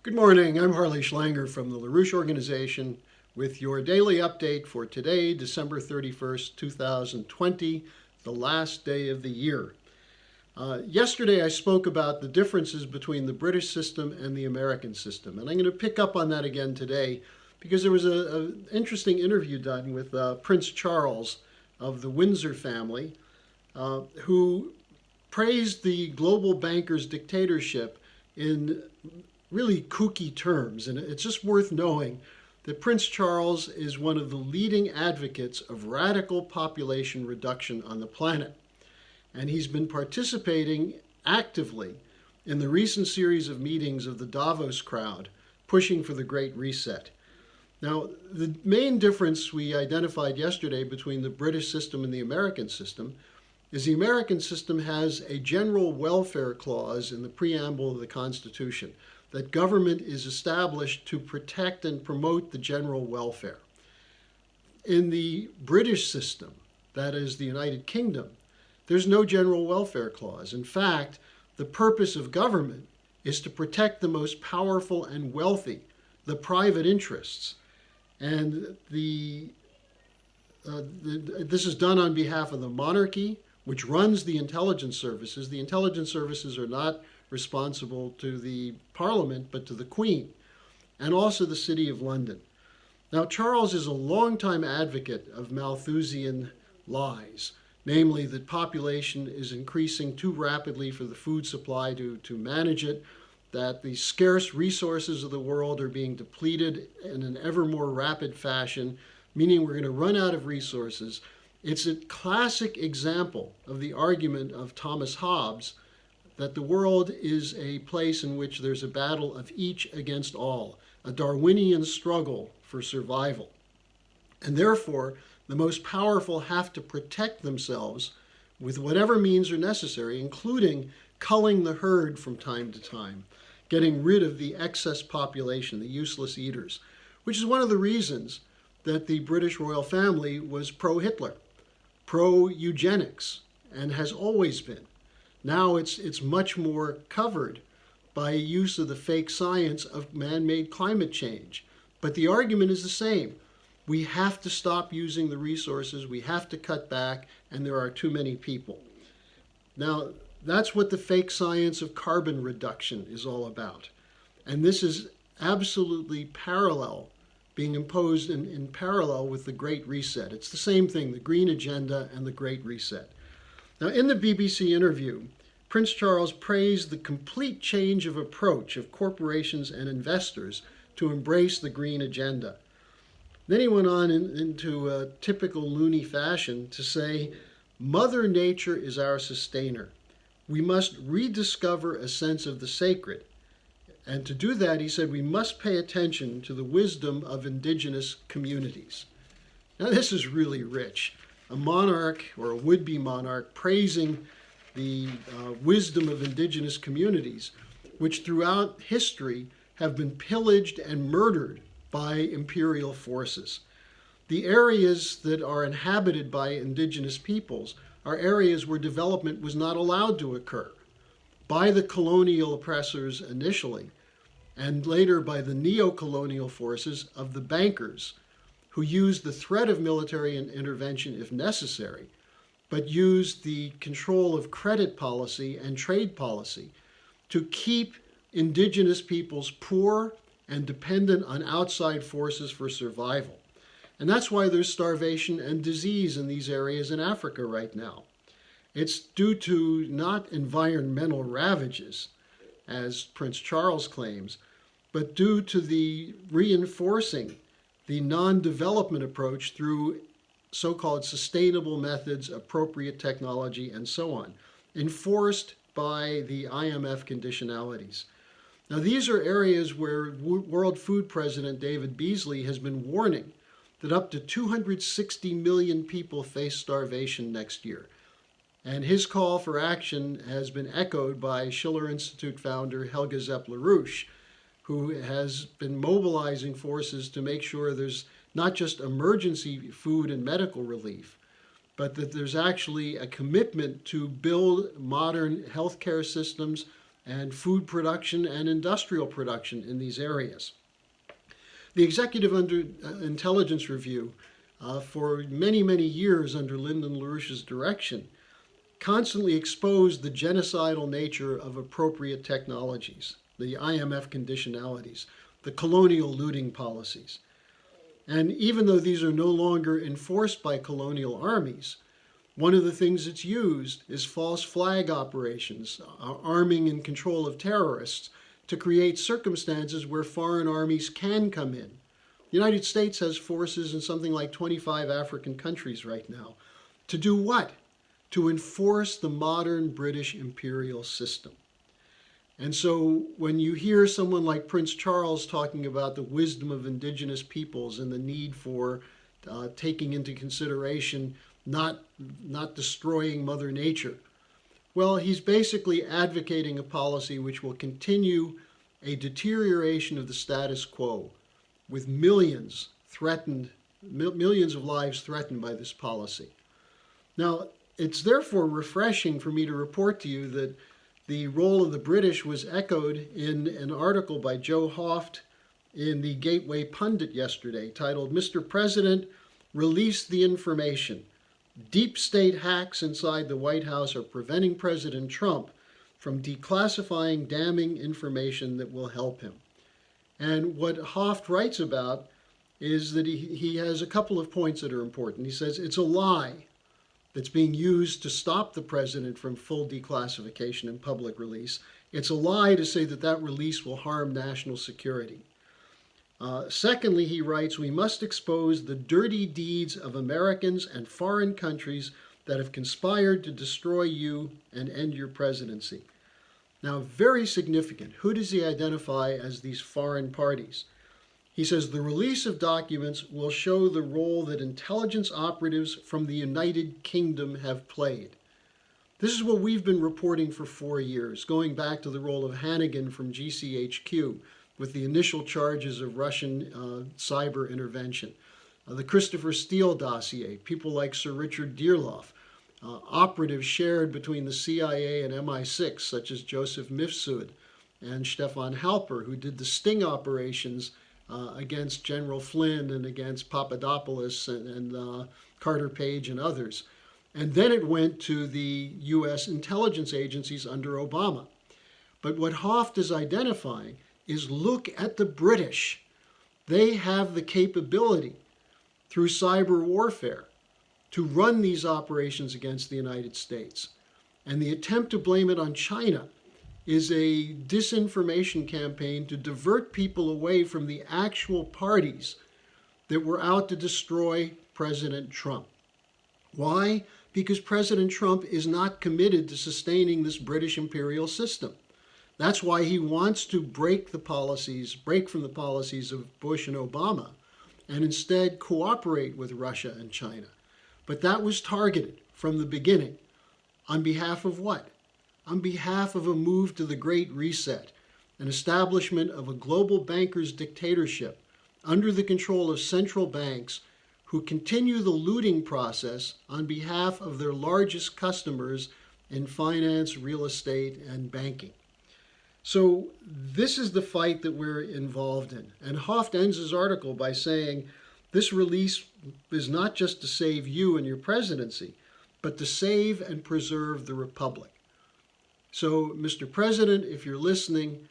Good morning, I'm Harley Schlanger from the LaRouche organization with your daily update for today, December 31st, 2020, the last day of the year. Yesterday I spoke about the differences between the British system and the American system, and I'm going to pick up on that again today because there was an interesting interview done with Prince Charles of the Windsor family, who praised the global bankers' dictatorship in really kooky terms. And it's just worth knowing that Prince Charles is one of the leading advocates of radical population reduction on the planet. And he's been participating actively in the recent series of meetings of the Davos crowd, pushing for the Great Reset. Now, the main difference we identified yesterday between the British system and the American system is the American system has a general welfare clause in the preamble of the Constitution, that government is established to protect and promote the general welfare. In the British system, that is the United Kingdom, there's no general welfare clause. In fact, the purpose of government is to protect the most powerful and wealthy, the private interests. And this is done on behalf of the monarchy, which runs the intelligence services. The intelligence services are not responsible to the Parliament, but to the Queen, and also the City of London. Now, Charles is a longtime advocate of Malthusian lies, namely that population is increasing too rapidly for the food supply to manage it, that the scarce resources of the world are being depleted in an ever more rapid fashion, meaning we're going to run out of resources. It's a classic example of the argument of Thomas Hobbes that the world is a place in which there's a battle of each against all, a Darwinian struggle for survival. And therefore, the most powerful have to protect themselves with whatever means are necessary, including culling the herd from time to time, getting rid of the excess population, the useless eaters, which is one of the reasons that the British royal family was pro-Hitler, pro-eugenics, and has always been. Now it's much more covered by use of the fake science of man-made climate change. But the argument is the same. We have to stop using the resources, we have to cut back, and there are too many people. Now, that's what the fake science of carbon reduction is all about. And this is absolutely parallel, being imposed in parallel with the Great Reset. It's the same thing, the Green Agenda and the Great Reset. Now, in the BBC interview, Prince Charles praised the complete change of approach of corporations and investors to embrace the Green Agenda. Then he went on into a typical loony fashion to say, Mother Nature is our sustainer. We must rediscover a sense of the sacred. And to do that, he said, we must pay attention to the wisdom of indigenous communities. Now, this is really rich. A monarch or a would-be monarch praising the wisdom of indigenous communities, which throughout history have been pillaged and murdered by imperial forces. The areas that are inhabited by indigenous peoples are areas where development was not allowed to occur by the colonial oppressors initially, and later by the neo-colonial forces of the bankers, who used the threat of military intervention if necessary, but used the control of credit policy and trade policy to keep indigenous peoples poor and dependent on outside forces for survival. And that's why there's starvation and disease in these areas in Africa right now. It's due to not environmental ravages, as Prince Charles claims, but due to the reinforcing the non-development approach through so-called sustainable methods, appropriate technology, and so on, enforced by the IMF conditionalities. Now, these are areas where World Food President David Beasley has been warning that up to 260 million people face starvation next year. And his call for action has been echoed by Schiller Institute founder Helga Zepp-LaRouche, who has been mobilizing forces to make sure there's not just emergency food and medical relief, but that there's actually a commitment to build modern healthcare systems, and food production and industrial production in these areas. The Executive Intelligence Review, for many, many years under Lyndon LaRouche's direction, constantly exposed the genocidal nature of appropriate technologies, the IMF conditionalities, the colonial looting policies. And even though these are no longer enforced by colonial armies, one of the things that's used is false flag operations, arming and control of terrorists to create circumstances where foreign armies can come in. The United States has forces in something like 25 African countries right now. To do what? To enforce the modern British imperial system. And so when you hear someone like Prince Charles talking about the wisdom of indigenous peoples and the need for taking into consideration not destroying Mother Nature, well, he's basically advocating a policy which will continue a deterioration of the status quo, with millions of lives threatened by this policy. Now, it's therefore refreshing for me to report to you that the role of the British was echoed in an article by Joe Hoft in the Gateway Pundit yesterday, titled, "Mr. President, Release the Information. Deep state hacks inside the White House are preventing President Trump from declassifying damning information that will help him." And what Hoft writes about is that he has a couple of points that are important. He says it's a lie that's being used to stop the president from full declassification and public release. It's a lie to say that that release will harm national security. Secondly, he writes, "We must expose the dirty deeds of Americans and foreign countries that have conspired to destroy you and end your presidency." Now, very significant. Who does he identify as these foreign parties? He says the release of documents will show the role that intelligence operatives from the United Kingdom have played. This is what we've been reporting for 4 years, going back to the role of Hannigan from GCHQ with the initial charges of Russian cyber intervention. The Christopher Steele dossier, people like Sir Richard Dearloffe, operatives shared between the CIA and MI6, such as Joseph Mifsud and Stefan Halper, who did the sting operations against General Flynn and against Papadopoulos and Carter Page and others. And then it went to the U.S. intelligence agencies under Obama. But what Hoft is identifying is, look at the British. They have the capability through cyber warfare to run these operations against the United States. And the attempt to blame it on China is a disinformation campaign to divert people away from the actual parties that were out to destroy President Trump. Why? Because President Trump is not committed to sustaining this British imperial system. That's why he wants to break from the policies of Bush and Obama, and instead cooperate with Russia and China. But that was targeted from the beginning. On behalf of what? On behalf of a move to the Great Reset, an establishment of a global bankers' dictatorship under the control of central banks who continue the looting process on behalf of their largest customers in finance, real estate, and banking. So this is the fight that we're involved in. And Hoft ends his article by saying, this release is not just to save you and your presidency, but to save and preserve the republic. So, Mr. President, if you're listening,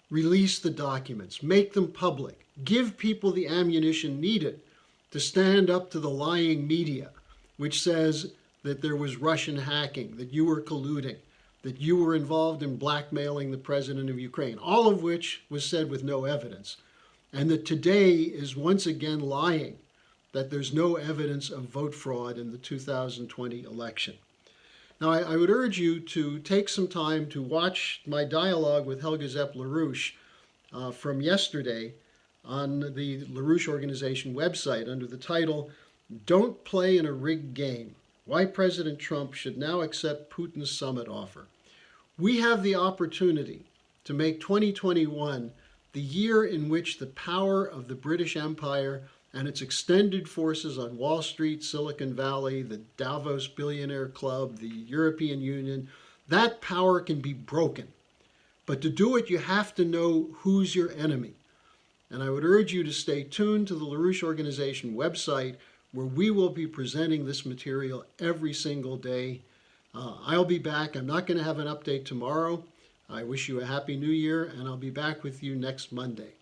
release the documents, make them public, give people the ammunition needed to stand up to the lying media, which says that there was Russian hacking, that you were colluding, that you were involved in blackmailing the president of Ukraine, all of which was said with no evidence, and that today is once again lying, that there's no evidence of vote fraud in the 2020 election. Now, I would urge you to take some time to watch my dialogue with Helga Zepp-LaRouche from yesterday on the LaRouche Organization website under the title, "Don't Play in a Rigged Game: Why President Trump Should Now Accept Putin's Summit Offer." We have the opportunity to make 2021 the year in which the power of the British Empire and its extended forces on Wall Street, Silicon Valley, the Davos Billionaire Club, the European Union, that power can be broken. But to do it, you have to know who's your enemy. And I would urge you to stay tuned to the LaRouche Organization website, where we will be presenting this material every single day. I'll be back. I'm not going to have an update tomorrow. I wish you a happy new year, and I'll be back with you next Monday.